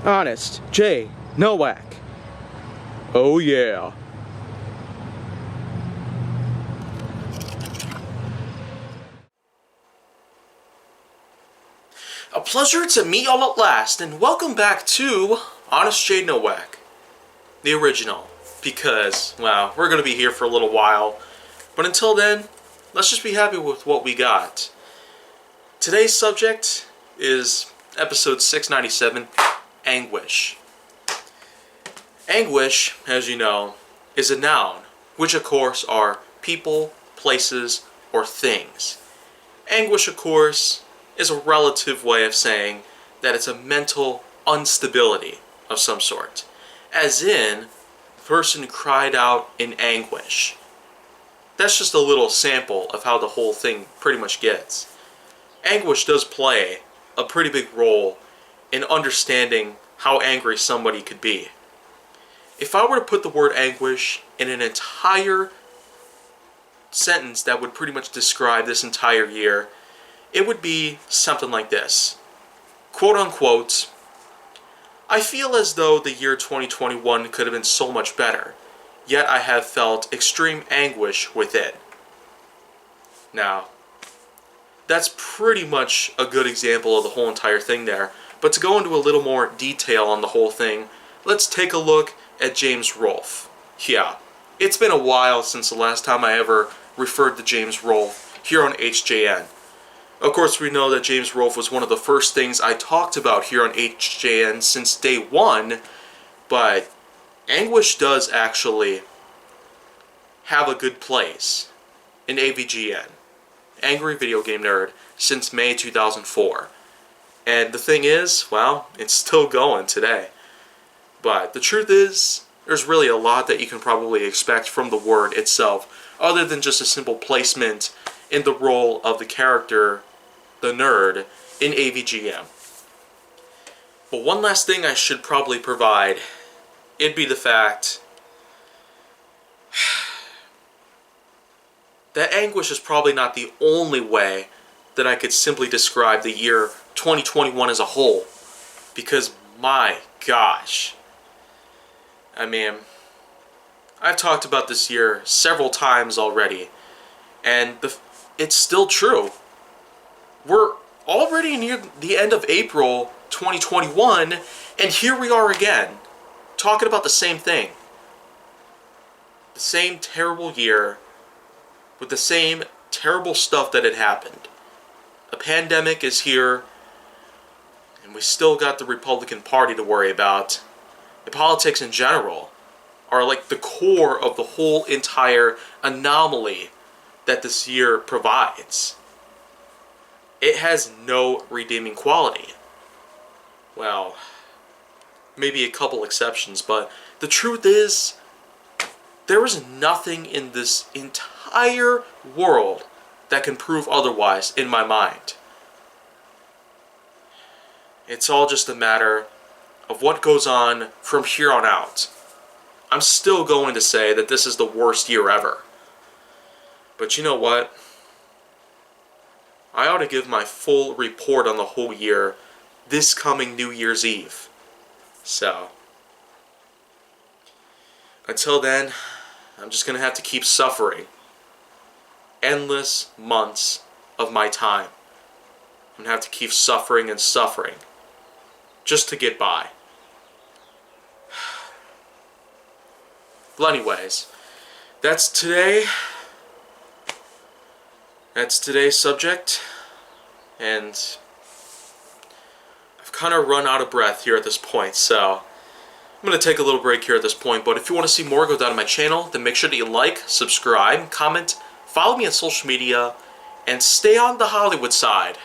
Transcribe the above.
Honest J. Nowak. Oh yeah. A pleasure to meet y'all at last, and welcome back to Honest J. Nowak, the original, because, well, we're going to be here for a little while, but until then, let's just be happy with what we got. Today's subject is episode 697, Anguish. Anguish, as you know, is a noun, which of course are people, places, or things. Anguish, of course, is a relative way of saying that it's a mental instability of some sort. As in, the person cried out in anguish. That's just a little sample of how the whole thing pretty much gets. Anguish does play a pretty big role in understanding how angry somebody could be. If I were to put the word anguish in an entire sentence that would pretty much describe this entire year, it would be something like this. Quote unquote, I feel as though the year 2021 could have been so much better, yet I have felt extreme anguish with it. Now, that's pretty much a good example of the whole entire thing there, but to go into a little more detail on the whole thing, let's take a look at James Rolfe. Yeah, it's been a while since the last time I ever referred to James Rolfe here on HJN. Of course, we know that James Rolfe was one of the first things I talked about here on HJN since day one, but Anguish does actually have a good place in AVGN, Angry Video Game Nerd, since May 2004. And the thing is, well, it's still going today. But the truth is, there's really a lot that you can probably expect from the word itself, other than just a simple placement in the role of the character, the nerd, in AVGM. But one last thing I should probably provide, it'd be the fact that anguish is probably not the only way that I could simply describe the year 2021 as a whole. Because, my gosh. I mean, I've talked about this year several times already, and it's still true. We're already near the end of April 2021, and here we are again, talking about the same thing. The same terrible year, with the same terrible stuff that had happened. A pandemic is here, and we still got the Republican Party to worry about. The politics in general are like the core of the whole entire anomaly that this year provides. It has no redeeming quality. Well, maybe a couple exceptions, but the truth is, there is nothing in this entire world that can prove otherwise in my mind. It's all just a matter of what goes on from here on out. I'm still going to say that this is the worst year ever. But you know what? I ought to give my full report on the whole year this coming New Year's Eve. So, until then, I'm just going to have to keep suffering. Endless months of my time. I'm going to have to keep suffering and suffering just to get by. Well, anyways, that's today. That's today's subject, and I've kind of run out of breath here at this point, so I'm going to take a little break here at this point. But if you want to see more go down to my channel, then make sure that you like, subscribe, comment, follow me on social media, and stay on the Hollywood side.